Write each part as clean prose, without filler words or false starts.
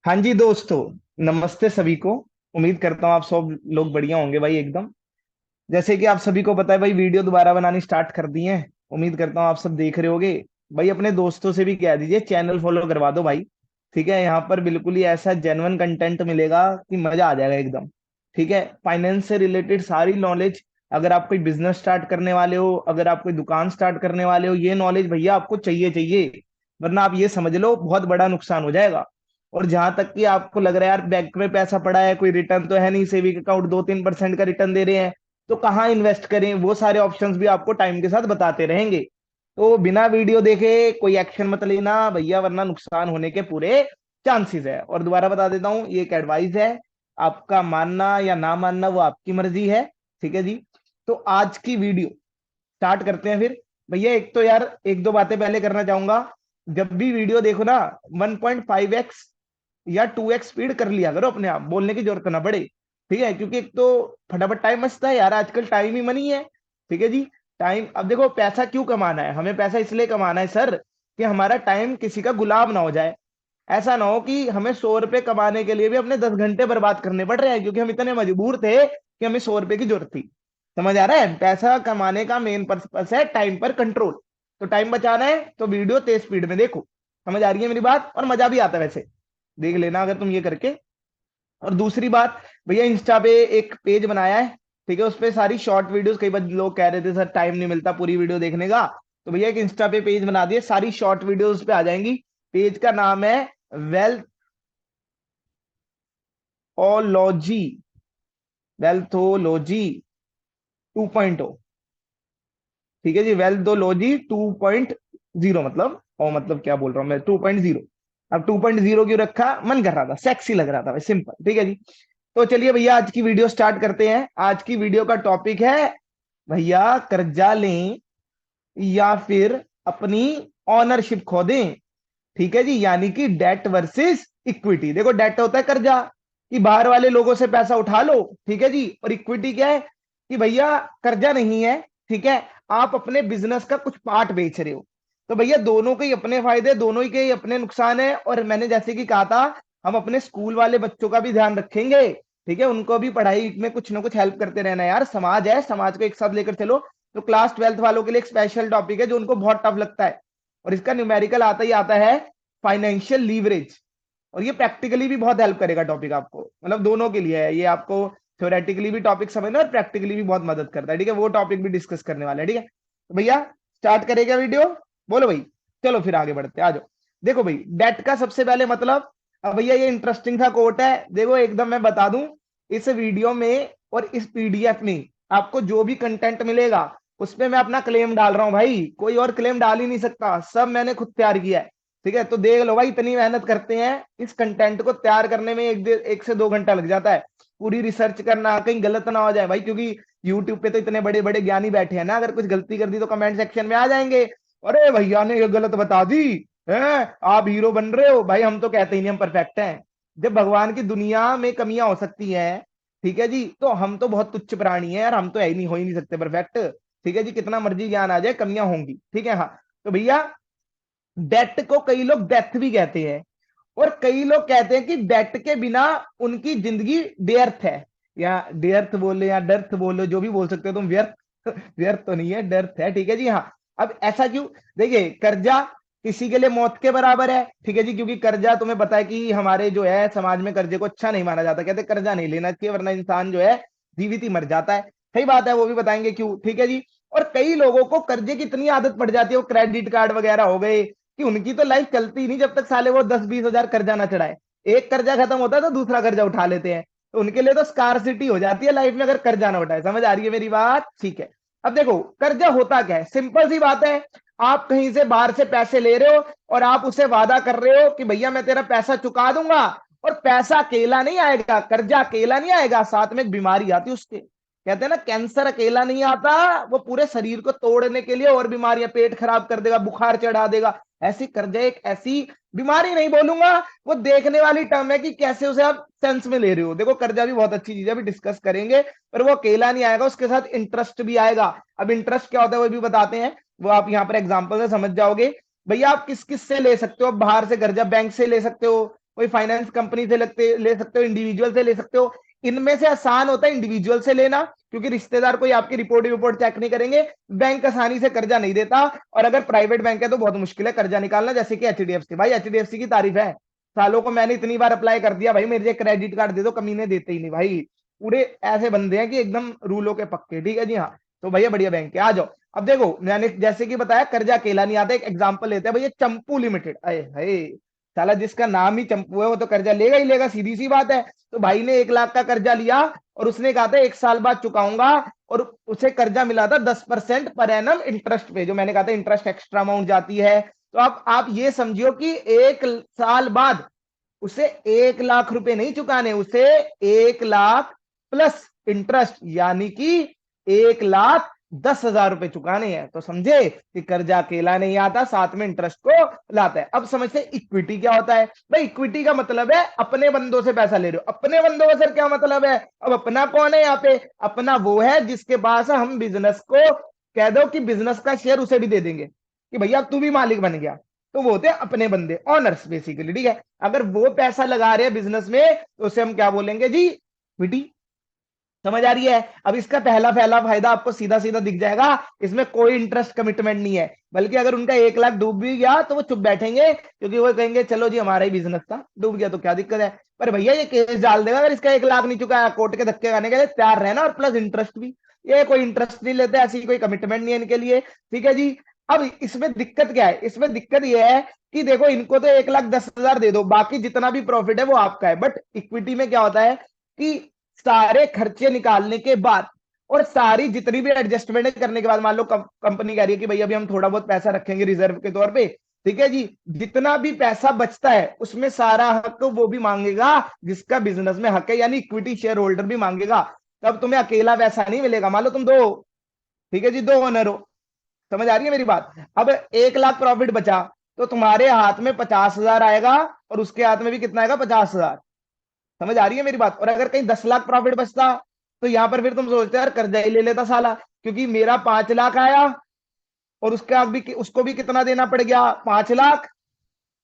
हाँ जी दोस्तों, नमस्ते सभी को। उम्मीद करता हूँ आप सब लोग बढ़िया होंगे भाई एकदम। जैसे कि आप सभी को पता है भाई, वीडियो दोबारा बनानी स्टार्ट कर दी है। उम्मीद करता हूँ आप सब देख रहे होगे। भाई अपने दोस्तों से भी कह दीजिए चैनल फॉलो करवा दो भाई। ठीक है, यहाँ पर बिल्कुल ही ऐसा जेन्युइन कंटेंट मिलेगा कि मजा आ जाएगा एकदम। ठीक है, फाइनेंस से रिलेटेड सारी नॉलेज। अगर आप कोई बिजनेस स्टार्ट करने वाले हो, अगर आप कोई दुकान स्टार्ट करने वाले हो, ये नॉलेज भैया आपको चाहिए चाहिए। वरना आप ये समझ लो बहुत बड़ा नुकसान हो जाएगा। और जहां तक कि आपको लग रहा है यार बैंक में पैसा पड़ा है, कोई रिटर्न तो है नहीं, सेविंग अकाउंट 2-3% का रिटर्न दे रहे हैं, तो कहाँ इन्वेस्ट करें, वो सारे ऑप्शंस भी आपको टाइम के साथ बताते रहेंगे। तो बिना वीडियो देखे कोई एक्शन मत लेना भैया, वरना नुकसान होने के पूरे चांसेस है। और दोबारा बता देता हूँ, ये एक एडवाइस है। आपका मानना या ना मानना वो आपकी मर्जी है। ठीक है जी। तो आज की वीडियो स्टार्ट करते हैं फिर। भैया एक तो यार एक दो बातें पहले करना चाहूंगा। जब भी वीडियो देखो ना, 1.5x या 2x स्पीड कर लिया करो अपने आप, बोलने की जरूरत ना पड़े। ठीक है, क्योंकि एक तो फटाफट टाइम बचता है यार, आजकल टाइम ही मनी है। ठीक है जी। टाइम, अब देखो पैसा क्यों कमाना है, हमें पैसा इसलिए कमाना है सर कि हमारा टाइम किसी का गुलाम ना हो जाए। ऐसा ना हो कि हमें 100 रुपए कमाने के लिए भी अपने 10 घंटे बर्बाद करने पड़ रहे हैं, क्योंकि हम इतने मजबूर थे कि हमें 100 रुपए की जरूरत थी। समझ आ रहा है, पैसा कमाने का मेन पर्पस है टाइम पर कंट्रोल। तो टाइम बचाना है तो वीडियो तेज स्पीड में देखो। समझ आ रही है मेरी बात, और मजा भी आता है वैसे। देख लेना अगर तुम ये करके। और दूसरी बात, भैया इंस्टा पे एक पेज बनाया है। ठीक है, उस पे सारी शॉर्ट वीडियोस, कई बार लोग कह रहे थे सर टाइम नहीं मिलता पूरी वीडियो देखने का। तो भैया एक इंस्टा पे पेज बना दिए, सारी शॉर्ट वीडियोस उस पे आ जाएंगी। पेज का नाम है वेल्थोलॉजी। वेल्थोलॉजी 2.0। ठीक है जी, वेल्थोलॉजी 2.0 मतलब, और मतलब क्या बोल रहा हूं मैं, 2.0। अब 2.0 क्यों रखा, मन कर रहा था, सेक्सी लग रहा था भाई, सिंपल। ठीक है जी। तो चलिए भैया आज की वीडियो स्टार्ट करते हैं। आज की वीडियो का टॉपिक है भैया, कर्जा लें या फिर अपनी ऑनरशिप खो दें। ठीक है जी, यानी कि डेट वर्सेस इक्विटी। देखो डेट होता है कर्जा, कि बाहर वाले लोगों से पैसा उठा लो। ठीक है जी। और इक्विटी क्या है, कि भैया कर्जा नहीं है। ठीक है, आप अपने बिजनेस का कुछ पार्ट बेच रहे हो। तो भैया दोनों के ही अपने फायदे, दोनों ही के ही अपने नुकसान है। और मैंने जैसे कि कहा था, हम अपने स्कूल वाले बच्चों का भी ध्यान रखेंगे। ठीक है, उनको भी पढ़ाई में कुछ ना कुछ हेल्प करते रहना यार, समाज है, समाज को एक साथ लेकर चलो। तो क्लास 12th वालों के लिए एक स्पेशल टॉपिक है जो उनको बहुत टफ लगता है, और इसका न्यूमेरिकल आता ही आता है, फाइनेंशियल लीवरेज। और ये प्रैक्टिकली भी बहुत हेल्प करेगा टॉपिक आपको, मतलब दोनों के लिए है ये। आपको थ्योरेटिकली भी टॉपिक समझना और प्रैक्टिकली भी बहुत मदद करता है। ठीक है, वो टॉपिक भी डिस्कस करने वाले हैं। ठीक है, तो भैया स्टार्ट करेगा वीडियो, बोलो भाई। चलो फिर आगे बढ़ते हैं, आ जाओ। देखो भाई, डेट का सबसे पहले मतलब, अब भैया ये इंटरेस्टिंग था कोट है, देखो एकदम मैं बता दूं। इस वीडियो में और इस पीडीएफ में आपको जो भी कंटेंट मिलेगा, उसमें मैं अपना क्लेम डाल रहा हूं भाई, कोई और क्लेम डाल ही नहीं सकता, सब मैंने खुद तैयार किया है। ठीक है, तो देख लो भाई, इतनी मेहनत करते हैं, इस कंटेंट को तैयार करने में 1 से 2 घंटा लग जाता है। पूरी रिसर्च करना, कहीं गलत ना हो जाए भाई, क्योंकि यूट्यूब पे तो इतने बड़े बड़े ज्ञानी बैठे हैं ना, अगर कुछ गलती कर दी तो कमेंट सेक्शन में आ जाएंगे, अरे भैया ने ये गलत बता दी है, आप हीरो बन रहे हो। भाई हम तो कहते ही नहीं हम परफेक्ट हैं। जब भगवान की दुनिया में कमियां हो सकती हैं, ठीक है जी, तो हम तो बहुत तुच्छ प्राणी है यार, हम तो है ही नहीं, हो ही नहीं सकते परफेक्ट। ठीक है जी, कितना मर्जी ज्ञान आ जाए, कमियां होंगी। ठीक है, हाँ। तो भैया डेट को कई लोग डेथ भी कहते हैं, और कई लोग कहते हैं कि डेट के बिना उनकी जिंदगी व्यर्थ है। या व्यर्थ बोले या डर्थ बोलो, जो भी बोल सकते हो तुम, व्यर्थ व्यर्थ तो नहीं है, डर्थ है। ठीक है जी, हाँ। अब ऐसा क्यों, देखिए कर्जा किसी के लिए मौत के बराबर है। ठीक है जी, क्योंकि कर्जा तुम्हें पता है कि हमारे जो है समाज में कर्जे को अच्छा नहीं माना जाता, कहते कर्जा नहीं लेना चाहिए वरना इंसान जो है जीवित ही मर जाता है। सही बात है, वो भी बताएंगे क्यों। ठीक है जी। और कई लोगों को कर्जे की इतनी आदत पड़ जाती है, वो क्रेडिट कार्ड वगैरह हो गए, कि उनकी तो लाइफ चलती ही नहीं जब तक साले वो 10-20 हजार कर्जा ना चढ़ाए। एक कर्जा खत्म होता है तो दूसरा कर्जा उठा लेते हैं। तो उनके लिए तो स्कारसिटी हो जाती है लाइफ में अगर कर्जा ना उठाए। समझ आ रही है मेरी बात, ठीक है। अब देखो कर्जा होता क्या है, सिंपल सी बात है। आप कहीं से बाहर से पैसे ले रहे हो, और आप उसे वादा कर रहे हो कि भैया मैं तेरा पैसा चुका दूंगा। और पैसा अकेला नहीं आएगा, कर्जा अकेला नहीं आएगा, साथ में एक बीमारी आती है उसके। कहते हैं ना, कैंसर अकेला नहीं आता, वो पूरे शरीर को तोड़ने के लिए और बीमारियां, पेट खराब कर देगा, बुखार चढ़ा देगा। ऐसी कर्जा एक ऐसी बीमारी नहीं बोलूंगा, वो देखने वाली टर्म है कि कैसे उसे आप सेंस में ले रहे हो। देखो कर्जा भी बहुत अच्छी चीज है, अभी डिस्कस करेंगे। पर वो अकेला नहीं आएगा, उसके साथ इंटरेस्ट भी आएगा। अब इंटरेस्ट क्या होता है वो भी बताते हैं, वो आप यहाँ पर एग्जाम्पल से समझ जाओगे। भैया आप किस किस से ले सकते हो बाहर से कर्जा, बैंक से ले सकते हो, कोई फाइनेंस कंपनी से ले सकते हो, इंडिविजुअल से ले सकते हो। इनमें से आसान होता है इंडिविजुअल से लेना, क्योंकि रिश्तेदार कोई आपकी रिपोर्ट चेक नहीं करेंगे। बैंक आसानी से कर्जा नहीं देता, और अगर प्राइवेट बैंक है तो बहुत मुश्किल है कर्जा निकालना, जैसे कि एचडीएफसी। भाई एचडीएफसी की तारीफ है, सालों को मैंने इतनी बार अप्लाई कर दिया भाई, मेरे क्रेडिट कार्ड दे दो, कमीने देते ही नहीं भाई। पूरे ऐसे बंदे हैं कि एकदम रूलों के पक्के। ठीक है जी हाँ, तो भैया बढ़िया बैंक है, आ जाओ। अब देखो मैंने जैसे कि बताया कर्जा अकेला नहीं आता, एक एग्जांपल लेते हैं भैया, चंपू लिमिटेड। अरे भाई, साला जिसका नाम ही चंपू है वो तो कर्जा लेगा ही लेगा, सीधी सी बात है। तो भाई ने 1 लाख का कर्जा लिया, और उसने कहा था 1 साल बाद चुकाऊंगा, और उसे कर्जा मिला था 10% पर एनम इंटरेस्ट पे, जो मैंने कहा था इंटरेस्ट एक्स्ट्रा अमाउंट जाती है। तो आप ये समझियो कि 1 साल बाद उसे 1 लाख रुपए नहीं चुकाने, उसे 1 लाख प्लस इंटरेस्ट, यानी कि 1,10,000 रुपए चुकाने हैं। तो समझे कि कर्जा अकेला नहीं आता, साथ में इंटरेस्ट को लाता है। अब समझते इक्विटी क्या होता है। भाई इक्विटी का मतलब है अपने बंदों से पैसा ले रहे हो। अपने बंदों का सर क्या मतलब है? अब अपना कौन है यहाँ पे? अपना वो है जिसके पास हम बिजनेस को कह दो कि बिजनेस का शेयर उसे भी दे देंगे कि भैया तू भी मालिक बन गया। तो वो होते हैं अपने बंदे, ऑनर्स बेसिकली। ठीक है, अगर वो पैसा लगा रहे हैं बिजनेस में तो उसे हम क्या बोलेंगे जी? इक्विटी। समझ आ रही है? अब इसका पहला पहला फायदा आपको सीधा सीधा दिख जाएगा, इसमें कोई इंटरेस्ट कमिटमेंट नहीं है, बल्कि अगर उनका 1 लाख डूब भी गया तो वो चुप बैठेंगे, क्योंकि वो कहेंगे चलो जी हमारा ही बिजनेस था, डूब गया तो क्या दिक्कत है। पर भैया ये केस डाल देगा अगर इसका 1 लाख नहीं चुका, कोर्ट के धक्के खाने के लिए तैयार रहना, और प्लस इंटरेस्ट भी। ये कोई इंटरेस्ट नहीं लेते, ऐसी कोई कमिटमेंट नहीं है इनके लिए। ठीक है जी। अब इसमें दिक्कत क्या है? इसमें दिक्कत यह है कि देखो इनको तो 1,10,000 दे दो, बाकी जितना भी प्रॉफिट है वो आपका है। बट इक्विटी में क्या होता है कि सारे खर्चे निकालने के बाद और सारी जितनी भी एडजस्टमेंट करने के बाद, मान लो कंपनी कह रही है कि भाई अभी हम थोड़ा बहुत पैसा रखेंगे रिजर्व के तौर पे, ठीक है जी, जितना भी पैसा बचता है उसमें सारा हक वो भी मांगेगा जिसका बिजनेस में हक है, यानी इक्विटी शेयर होल्डर भी मांगेगा। तब तुम्हें अकेला पैसा नहीं मिलेगा। मान लो तुम दो, ठीक है जी, दो ओनर हो। समझ आ रही है मेरी बात? अब 1 लाख प्रॉफिट बचा तो तुम्हारे हाथ में 50,000 आएगा, और उसके हाथ में भी कितना आएगा? 50,000। समझ आ रही है मेरी बात? और अगर कहीं 10 लाख प्रॉफिट बचता तो यहां पर फिर तुम सोचते यार कर्जा ही ले लेता साला, क्योंकि मेरा 5 लाख आया और उसका भी उसको भी कितना देना पड़ गया? 5 लाख।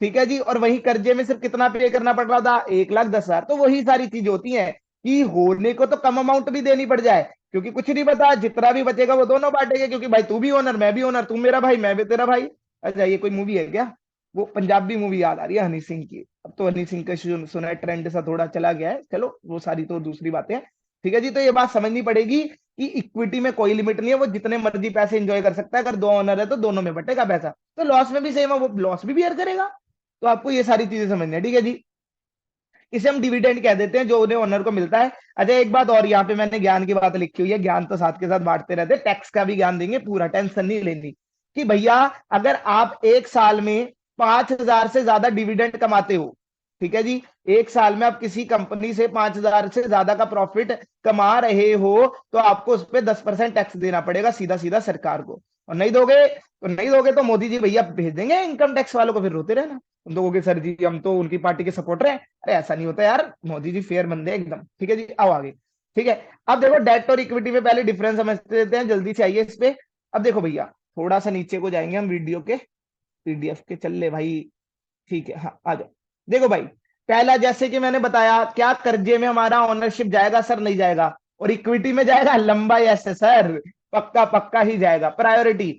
ठीक है जी, और वही कर्जे में सिर्फ कितना पे करना पड़ रहा था? 1,10,000। तो वही सारी चीज होती है कि होने को तो कम अमाउंट भी देनी पड़ जाए, क्योंकि कुछ नहीं पता जितना भी बचेगा वो दोनों बांटेंगे, क्योंकि भाई तू भी ओनर मैं भी ओनर, तू मेरा भाई मैं भी तेरा भाई। अच्छा ये कोई मूवी है क्या? वो पंजाबी मूवी याद आ रही है हनी सिंह की। अब तो हनी सिंह का सुना है ट्रेंड सा थोड़ा चला गया है, चलो वो सारी तो दूसरी बातें हैं। ठीक है जी, तो ये बात समझनी पड़ेगी कि इक्विटी में कोई लिमिट नहीं है, वो जितने मर्जी पैसे इंजॉय कर सकता है। अगर दो ओनर है तो दोनों में बटेगा पैसा, तो लॉस में भी सेम है, वो लॉस भी बियर करेगा। तो आपको ये सारी चीजें समझनी है। ठीक है जी, इसे हम डिविडेंड कह देते हैं जो उन्हें ओनर को मिलता है। अच्छा एक बात और, यहाँ पे मैंने ज्ञान की बात लिखी हुई है, ज्ञान तो साथ के साथ बांटते रहते हैं, टैक्स का भी ज्ञान देंगे, पूरा टेंशन नहीं लेनी। कि भैया अगर आप 1 साल में 5,000 से ज्यादा डिविडेंड कमाते हो, ठीक है जी, 1 साल में आप किसी कंपनी से 5,000 से ज्यादा का प्रॉफिट कमा रहे हो, तो आपको उस पर 10% टैक्स देना पड़ेगा सीधा सीधा सरकार को। और नहीं दोगे तो मोदी जी भैया भेज देंगे इनकम टैक्स वालों को, फिर रोते रहना। तुम लोगों सर जी हम तो उनकी पार्टी के सपोर्टर हैं। अरे ऐसा नहीं होता यार, मोदी जी फेयर बंदे हैं एकदम। ठीक है जी, आओ आगे। ठीक है, अब देखो डेट और इक्विटी में पहले डिफरेंस समझते देते हैं, जल्दी से आइए इस पे। अब देखो भैया थोड़ा सा नीचे को जाएंगे हम वीडियो के, पीडीएफ के, चल ले भाई। ठीक है, हाँ आ जाओ। देखो भाई, पहला जैसे कि मैंने बताया, क्या कर्जे में हमारा ओनरशिप जाएगा? सर नहीं जाएगा। और इक्विटी में जाएगा? लंबा यस है सर, पक्का पक्का ही जाएगा। प्रायोरिटी,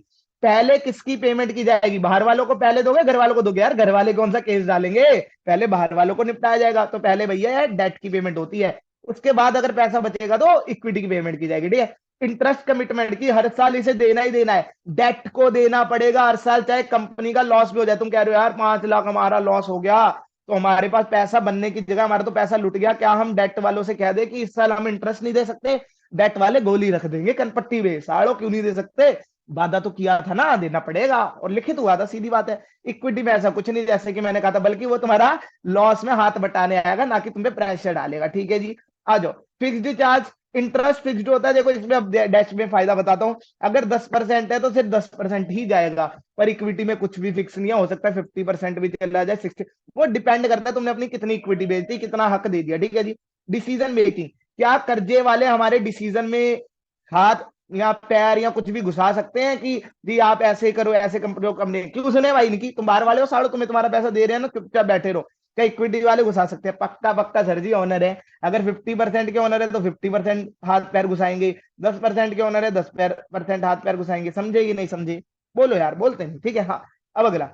पहले किसकी पेमेंट की जाएगी? बाहर वालों को पहले दोगे, घर वालों को दोगे? यार घर वाले कौन सा केस डालेंगे, पहले बाहर वालों को निपटाया जाएगा। तो पहले भैया यार डेट की पेमेंट होती है, उसके बाद अगर पैसा बचेगा तो इक्विटी की पेमेंट की जाएगी। ठीक है, इंटरेस्ट कमिटमेंट की, हर साल इसे देना ही देना है, डेट को देना पड़ेगा हर साल, चाहे कंपनी का लॉस भी हो जाए। तुम कह रहे हो यार 5 लाख हमारा लॉस हो गया, तो हमारे पास पैसा बनने की जगह हमारा तो पैसा लुट गया, क्या हम डेट वालों से कह दे कि इस साल हम इंटरेस्ट नहीं दे सकते? डेट वाले गोली रख देंगे कनपट्टी में, साड़ो क्यों नहीं दे सकते? वादा तो किया था ना, देना पड़ेगा, और लिखित हुआ था, सीधी बात है। इक्विटी में ऐसा कुछ नहीं, जैसे कि मैंने कहा था, बल्कि वो तुम्हारा लॉस में हाथ बटाने आएगा, ना कि तुम पे प्रेशर डालेगा। ठीक है जी, आ जाओ। फिक्स्ड चार्ज, इंटरेस्ट फिक्स्ड होता है। देखो इसमें अब डैश में फायदा बताता हूँ, अगर 10% है तो सिर्फ 10% ही जाएगा, पर इक्विटी में कुछ भी फिक्स नहीं है, हो सकता है 50% भी चला जाए, 60, वो डिपेंड करता है तुमने अपनी कितनी इक्विटी बेच दी, कितना हक दे दिया। ठीक है जी, डिसीजन मेकिंग, क्या कर्जे वाले हमारे डिसीजन में हाथ या पैर या कुछ भी घुसा सकते हैं कि जी आप ऐसे करो, ऐसे कंपनी, क्यों सुने भाई इनकी? तुम बाहर वाले हो साड़ो, तुम्हें तुम्हारा पैसा दे रहे हैं ना, चुपचाप बैठे रहो। क्या इक्विटी वाले घुसा सकते हैं? पक्का पक्का सर जी, ऑनर है। अगर 50% के ऑनर है तो 50% हाथ पैर घुसाएंगे, 10% के ऑनर है 10% हाथ पैर घुसाएंगे। समझे कि नहीं समझे? बोलो यार, बोलते नहीं, ठीक है। हाँ, अब अगला,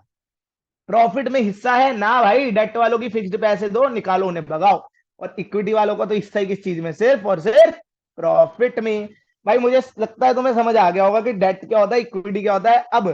प्रॉफिट में हिस्सा है ना भाई, डेट वालों की फिक्स्ड पैसे दो, निकालो उन्हें, भगाओ। और इक्विटी वालों का तो हिस्सा ही किस चीज में? सिर्फ और सिर्फ प्रॉफिट में। भाई मुझे लगता है तुम्हें समझ आ गया होगा कि डेट क्या होता है, इक्विटी क्या होता है। अब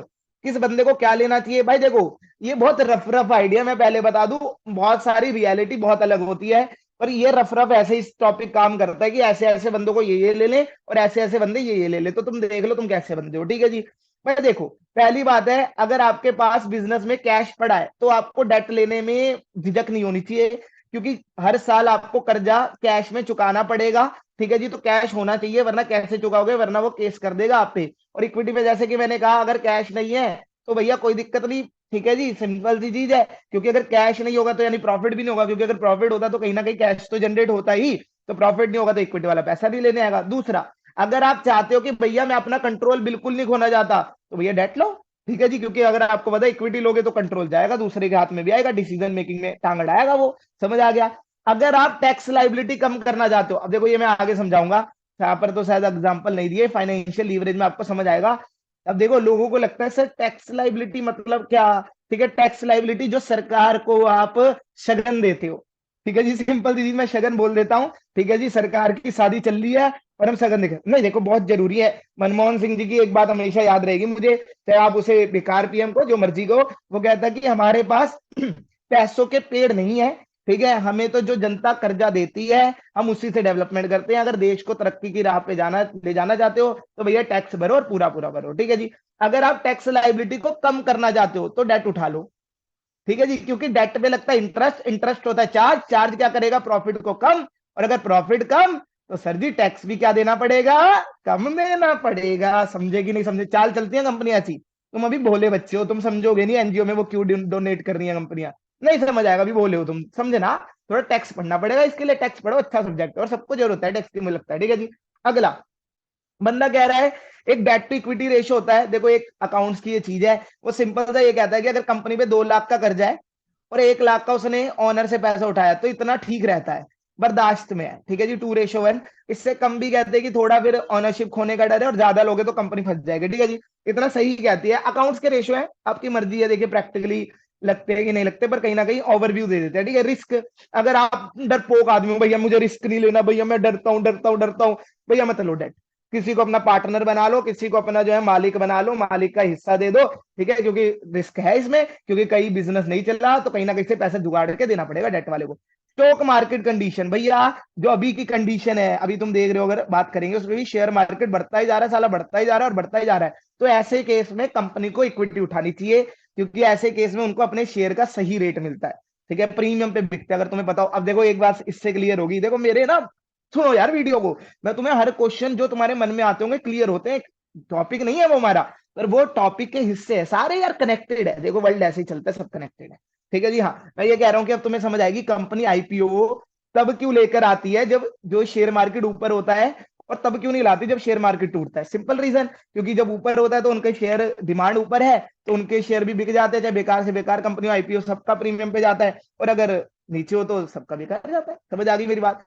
किस बंदे को क्या लेना चाहिए? भाई देखो, ये बहुत रफ रफ आइडिया, मैं पहले बता दूं, बहुत सारी रियलिटी बहुत अलग होती है। पर ये रफ रफ ऐसे इस टॉपिक काम करता है कि ऐसे ऐसे बंदों को ये ले ले, और ऐसे ऐसे बंदे ये ले ले, तो तुम देख लो तुम कैसे बंदे हो, ठीक है जी। भाई देखो, पहली बात है, अगर आपके पास बिजनेस में कैश पड़ा है तो आपको डेट लेने में झिझक नहीं होनी चाहिए, क्योंकि हर साल आपको कर्जा कैश में चुकाना पड़ेगा। ठीक है जी, तो कैश होना चाहिए, वरना कैसे चुकाओगे, वरना वो केस कर देगा आप पे। और इक्विटी में जैसे कि मैंने कहा, अगर कैश नहीं है तो भैया कोई दिक्कत नहीं, ठीक है जी, सिंपल सी चीज है। क्योंकि अगर कैश नहीं होगा तो यानी प्रॉफिट भी नहीं होगा, क्योंकि अगर प्रॉफिट होता तो कहीं ना कहीं कैश तो जनरेट होता ही, तो प्रॉफिट नहीं होगा तो इक्विटी वाला पैसा नहीं लेने आएगा। दूसरा, अगर आप चाहते हो कि भैया मैं अपना कंट्रोल बिल्कुल नहीं खोना चाहता, तो भैया डेट लो, ठीक है जी। क्योंकि अगर आपको पता है इक्विटी लोगे तो कंट्रोल जाएगा, दूसरे के हाथ में भी आएगा, डिसीजन मेकिंग में टांग अड़ाएगा वो। समझ आ गया? अगर आप टैक्स लाइबिलिटी कम करना चाहते हो, अब देखो ये मैं आगे समझाऊंगा, यहाँ पर तो शायद एग्जांपल नहीं दिए, फाइनेंशियल लीवरेज में आपको समझ आएगा। अब देखो, लोगों को लगता है सर टैक्स लाइबिलिटी मतलब क्या? ठीक है, टैक्स लाइबिलिटी जो सरकार को आप शगन देते हो, ठीक है जी, सिंपल सी चीज मैं शगन बोल देता हूँ। ठीक है जी, सरकार की शादी चल रही है और हम शगन देखें नहीं, देखो बहुत जरूरी है। मनमोहन सिंह जी की एक बात हमेशा याद रहेगी मुझे, चाहे आप उसे बेकार पीएम को जो मर्जी को, वो कहता कि हमारे पास पैसों के पेड़ नहीं है, ठीक है, हमें तो जो जनता कर्जा देती है हम उसी से डेवलपमेंट करते हैं। अगर देश को तरक्की की राह पे जाना ले जाना चाहते हो तो भैया टैक्स भरो और पूरा पूरा भरो, ठीक है जी। अगर आप टैक्स लाइबिलिटी को कम करना चाहते हो तो डेट उठा लो, ठीक है जी, क्योंकि डेट पे लगता है इंटरेस्ट, इंटरेस्ट होता है चार्ज, चार्ज क्या करेगा? प्रॉफिट को कम। और अगर प्रॉफिट कम तो सर जी टैक्स भी क्या देना पड़ेगा? कम देना पड़ेगा। समझे कि नहीं समझे? चाल चलती है कंपनियां ऐसी। तुम अभी भोले बच्चे हो, तुम समझोगे नहीं एनजीओ में वो क्यों डोनेट कर रही है कंपनियां, नहीं समझ आएगा, अभी भोले हो तुम, समझे ना? थोड़ा टैक्स पढ़ना पड़ेगा, इसके लिए टैक्स पढ़ो, अच्छा सब्जेक्ट है और सबको जरूरत है टैक्स की, मुझे लगता है, ठीक है जी। अगला, बंदा कह रहा है एक डेट टू इक्विटी रेशियो होता है। देखो एक अकाउंट्स की ये चीज है, वो सिंपल सा ये कहता है कि अगर कंपनी पे 2 लाख का कर्जा है और 1 लाख का उसने ऑनर से पैसा उठाया तो इतना ठीक रहता है, बर्दाश्त में है, ठीक है जी, 2:1। इससे कम भी कहते हैं कि थोड़ा फिर ऑनरशिप खोने का डर है, और ज्यादा लोगे तो कंपनी फंस जाएगी, ठीक है जी। इतना सही कहती है, अकाउंट्स के रेशियो है, आपकी मर्जी है, देखिए प्रैक्टिकली लगते हैं कि नहीं लगते, पर कहीं ना कहीं ओवरव्यू दे देते हैं, ठीक है। रिस्क, अगर आप डरपोक आदमी हो, भैया मुझे रिस्क नहीं लेना, भैया मैं डरता हूँ डरता हूँ डरता हूँ, भैया मत लो डेट। किसी को अपना पार्टनर बना लो, किसी को अपना जो है मालिक बना लो, मालिक का हिस्सा दे दो, ठीक है, क्योंकि रिस्क है इसमें, क्योंकि कई बिजनेस नहीं चल रहा तो कहीं ना कहीं से पैसा जुगाड़ के देना पड़ेगा डेट वाले को। स्टॉक मार्केट कंडीशन, भैया जो अभी की कंडीशन है, अभी तुम देख रहे हो, अगर बात करेंगे उसमें भी शेयर मार्केट बढ़ता ही जा रहा है, साला बढ़ता ही जा रहा है और बढ़ता ही जा रहा है। तो ऐसे केस में कंपनी को इक्विटी उठानी चाहिए, क्योंकि ऐसे केस में उनको अपने शेयर का सही रेट मिलता है, ठीक है, प्रीमियम पे बिकते हैं, अगर तुम्हें बताओ। अब देखो एक बात इससे क्लियर होगी, देखो मेरे ना, सुनो यार वीडियो को, मैं तुम्हें हर क्वेश्चन जो तुम्हारे मन में आते होंगे क्लियर होते हैं, टॉपिक नहीं है वो हमारा, पर वो टॉपिक के हिस्से है सारे यार, कनेक्टेड है, देखो वर्ल्ड ऐसे ही चलता है, सब कनेक्टेड है, ठीक है जी। हाँ, मैं ये कह रहा हूं कि अब तुम्हें समझ आएगी कंपनी आईपीओ तब क्यों लेकर आती है जब जो शेयर मार्केट ऊपर होता है, और तब क्यों नहीं लाती जब शेयर मार्केट टूटता है। सिंपल रीजन, क्योंकि जब ऊपर होता है तो उनके शेयर डिमांड ऊपर है, तो उनके शेयर भी बिक जाते हैं, चाहे बेकार से बेकार कंपनी आईपीओ सबका प्रीमियम पे जाता है, और अगर नीचे हो तो सबका बेकार जाता है। समझ आ गई मेरी बात?